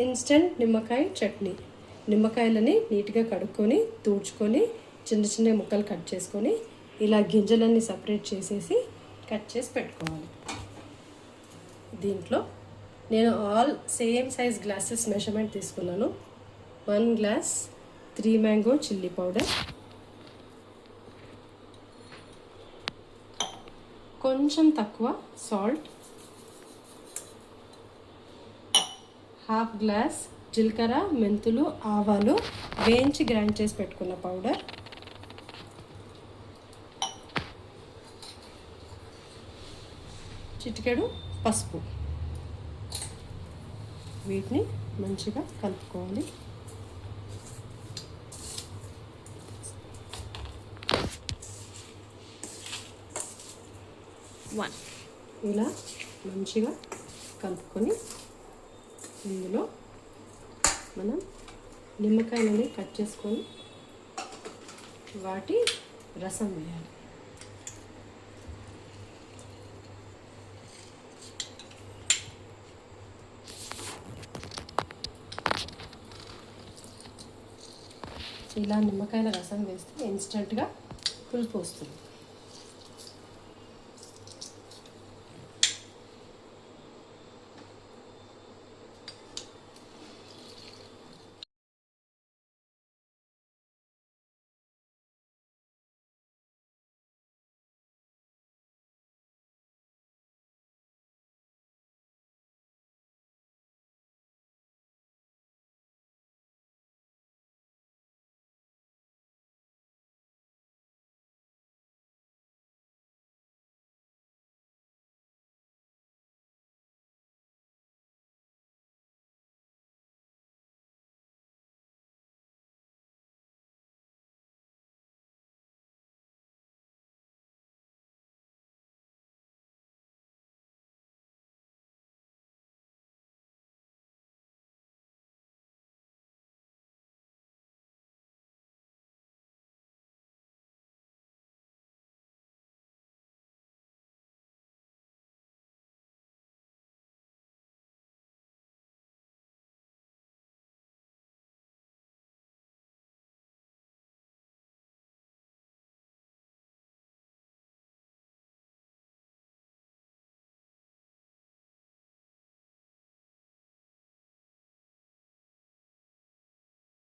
Instant నిమ్మకాయ చట్నీ. నిమ్మకాయలని నీట్గా కడుక్కొని తుడుచుకొని చిన్న చిన్న ముక్కలు కట్ చేసుకొని ఇలా గింజలన్నీ సపరేట్ చేసేసి కట్ చేసి పెట్టుకోవాలి. దీంట్లో నేను all same size glasses measurement తీసుకున్నాను. 1 గ్లాస్ 3 మ్యాంగో చిల్లీ పౌడర్, కొంచెం తక్కువ సాల్ట్, 1/2 గ్లాస్ జీలకర్ర, మెంతులు, ఆవాలు వేయించి గ్రైండ్ చేసి పెట్టుకున్న పౌడర్, చిటికెడు పసుపు. వీటిని మంచిగా కలుపుకోవాలి. ఇలా మంచిగా కలుపుకొని ఇందులో మనం నిమ్మకాయలని కట్ చేసుకొని వాటి రసం వేయాలి. ఇలా నిమ్మకాయల రసం వేస్తే ఇన్స్టెంట్గా పులుపు వస్తుంది.